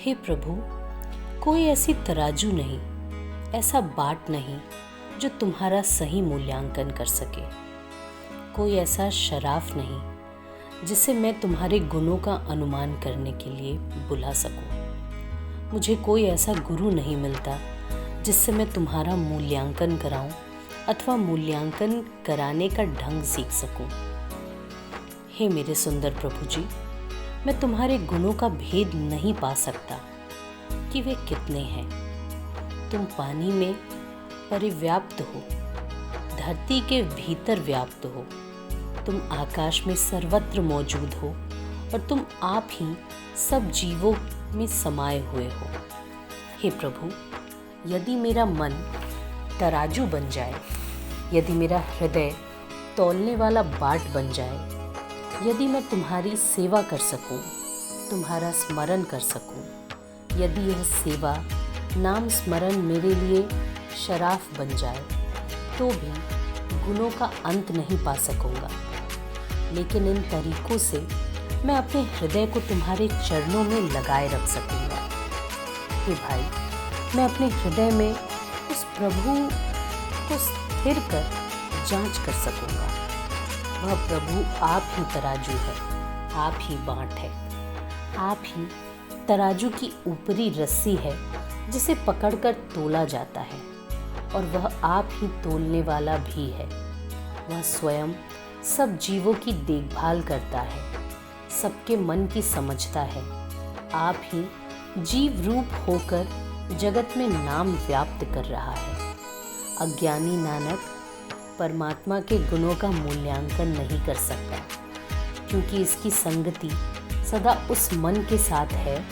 हे प्रभु, कोई ऐसी तराजू नहीं, ऐसा बाट नहीं जो तुम्हारा सही मूल्यांकन कर सके। कोई ऐसा शराफ नहीं जिसे मैं तुम्हारे गुणों का अनुमान करने के लिए बुला सकूं। मुझे कोई ऐसा गुरु नहीं मिलता जिससे मैं तुम्हारा मूल्यांकन कराऊं अथवा मूल्यांकन कराने का ढंग सीख सकूं। हे मेरे सुंदर प्रभु जी, मैं तुम्हारे गुणों का भेद नहीं पा सकता कि वे कितने हैं। तुम पानी में परिव्याप्त हो, धरती के भीतर व्याप्त हो, तुम आकाश में सर्वत्र मौजूद हो और तुम आप ही सब जीवों में समाये हुए हो। हे प्रभु, यदि मेरा मन तराजू बन जाए, यदि मेरा हृदय तौलने वाला बाट बन जाए, यदि मैं तुम्हारी सेवा कर सकूं, तुम्हारा स्मरण कर सकूं, यदि यह सेवा नाम स्मरण मेरे लिए शराफ बन जाए, तो भी गुणों का अंत नहीं पा सकूंगा। लेकिन इन तरीकों से मैं अपने हृदय को तुम्हारे चरणों में लगाए रख सकूंगा। हे भाई, मैं अपने हृदय में उस प्रभु को स्थिर कर जांच कर सकूंगा। वह प्रभु आप ही तराजू है, आप ही बाँट है, आप ही तराजू की ऊपरी रस्सी है जिसे पकड़कर तोला जाता है, और वह आप ही तोलने वाला भी है। वह स्वयं सब जीवों की देखभाल करता है, सबके मन की समझता है। आप ही जीव रूप होकर जगत में नाम व्याप्त कर रहा है। अज्ञानी नानक परमात्मा के गुणों का मूल्यांकन नहीं कर सकता, क्योंकि इसकी संगति सदा उस मन के साथ है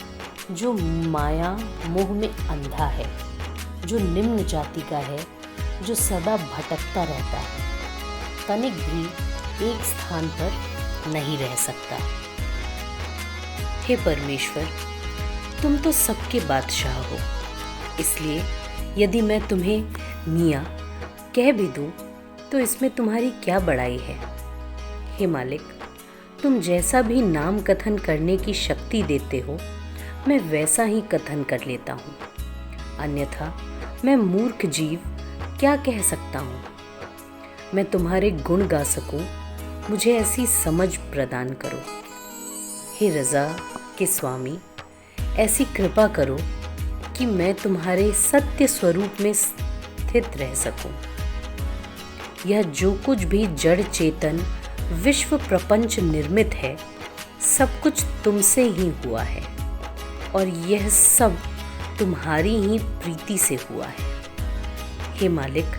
जो माया मोह में अंधा है, जो निम्न जाति का है, जो सदा भटकता रहता है, तनिक भी एक स्थान पर नहीं रह सकता। हे परमेश्वर, तुम तो सबके बादशाह हो, इसलिए यदि मैं तुम्हें मियाँ कह भी दूँ तो इसमें तुम्हारी क्या बड़ाई है। हे मालिक, तुम जैसा भी नाम कथन करने की शक्ति देते हो, मैं वैसा ही कथन कर लेता हूँ। अन्यथा मैं मूर्ख जीव क्या कह सकता हूँ। मैं तुम्हारे गुण गा सकूँ, मुझे ऐसी समझ प्रदान करो। हे रज़ा के स्वामी, ऐसी कृपा करो कि मैं तुम्हारे सत्य स्वरूप में स्थित रह सकूं। यह जो कुछ भी जड़ चेतन विश्व प्रपंच निर्मित है, सब कुछ तुमसे ही हुआ है, और यह सब तुम्हारी ही प्रीति से हुआ है। हे मालिक,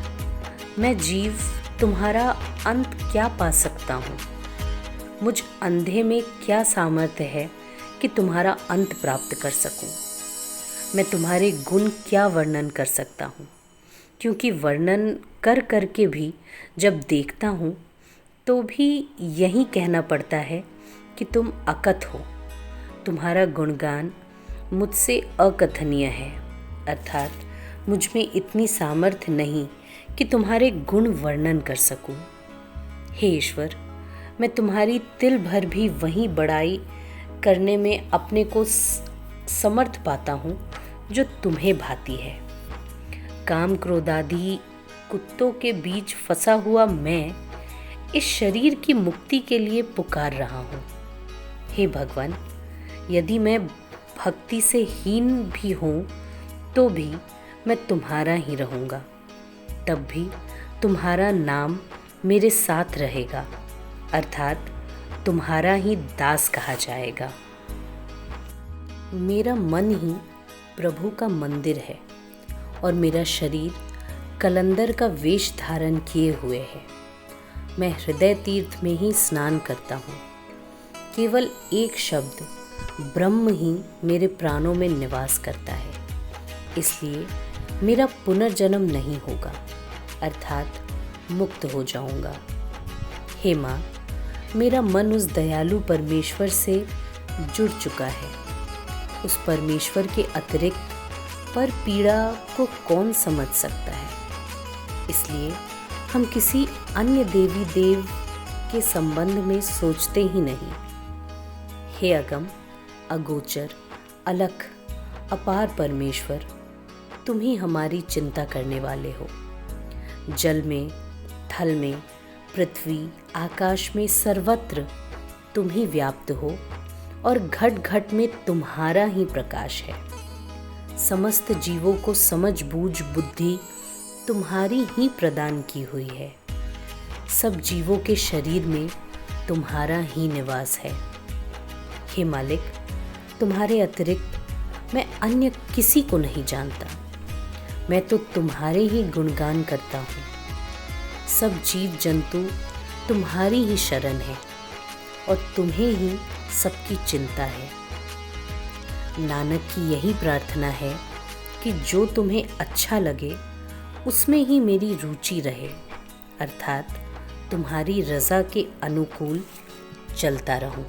मैं जीव तुम्हारा अंत क्या पा सकता हूँ। मुझ अंधे में क्या सामर्थ्य है कि तुम्हारा अंत प्राप्त कर सकूं। मैं तुम्हारे गुण क्या वर्णन कर सकता हूँ, क्योंकि वर्णन कर कर के भी जब देखता हूँ तो भी यही कहना पड़ता है कि तुम अकथ हो। तुम्हारा गुणगान मुझसे अकथनीय है, अर्थात मुझ में इतनी सामर्थ्य नहीं कि तुम्हारे गुण वर्णन कर सकूं। हे ईश्वर, मैं तुम्हारी तिल भर भी वही बड़ाई करने में अपने को समर्थ पाता हूँ जो तुम्हें भाती है। काम क्रोधादि कुत्तों के बीच फंसा हुआ मैं इस शरीर की मुक्ति के लिए पुकार रहा हूँ। हे भगवान, यदि मैं भक्ति से हीन भी हूँ तो भी मैं तुम्हारा ही रहूँगा। तब भी तुम्हारा नाम मेरे साथ रहेगा, अर्थात तुम्हारा ही दास कहा जाएगा। मेरा मन ही प्रभु का मंदिर है और मेरा शरीर कलंदर का वेश धारण किए हुए है। मैं हृदय तीर्थ में ही स्नान करता हूँ। केवल एक शब्द ब्रह्म ही मेरे प्राणों में निवास करता है, इसलिए मेरा पुनर्जन्म नहीं होगा, अर्थात मुक्त हो जाऊंगा। हे माँ, मेरा मन उस दयालु परमेश्वर से जुड़ चुका है। उस परमेश्वर के अतिरिक्त पर पीड़ा को कौन समझ सकता है। इसलिए हम किसी अन्य देवी देव के संबंध में सोचते ही नहीं। हे अगम, अगोचर, अलख अपार परमेश्वर, तुम ही हमारी चिंता करने वाले हो। जल में, थल में, पृथ्वी, आकाश में, सर्वत्र तुम ही व्याप्त हो और घट घट में तुम्हारा ही प्रकाश है। समस्त जीवों को समझ बूझ बुद्धि तुम्हारी ही प्रदान की हुई है। सब जीवों के शरीर में तुम्हारा ही निवास है। हे मालिक, तुम्हारे अतिरिक्त मैं अन्य किसी को नहीं जानता। मैं तो तुम्हारे ही गुणगान करता हूँ। सब जीव जंतु तुम्हारी ही शरण है और तुम्हें ही सबकी चिंता है। नानक की यही प्रार्थना है कि जो तुम्हें अच्छा लगे उसमें ही मेरी रुचि रहे, अर्थात तुम्हारी रज़ा के अनुकूल चलता रहूं।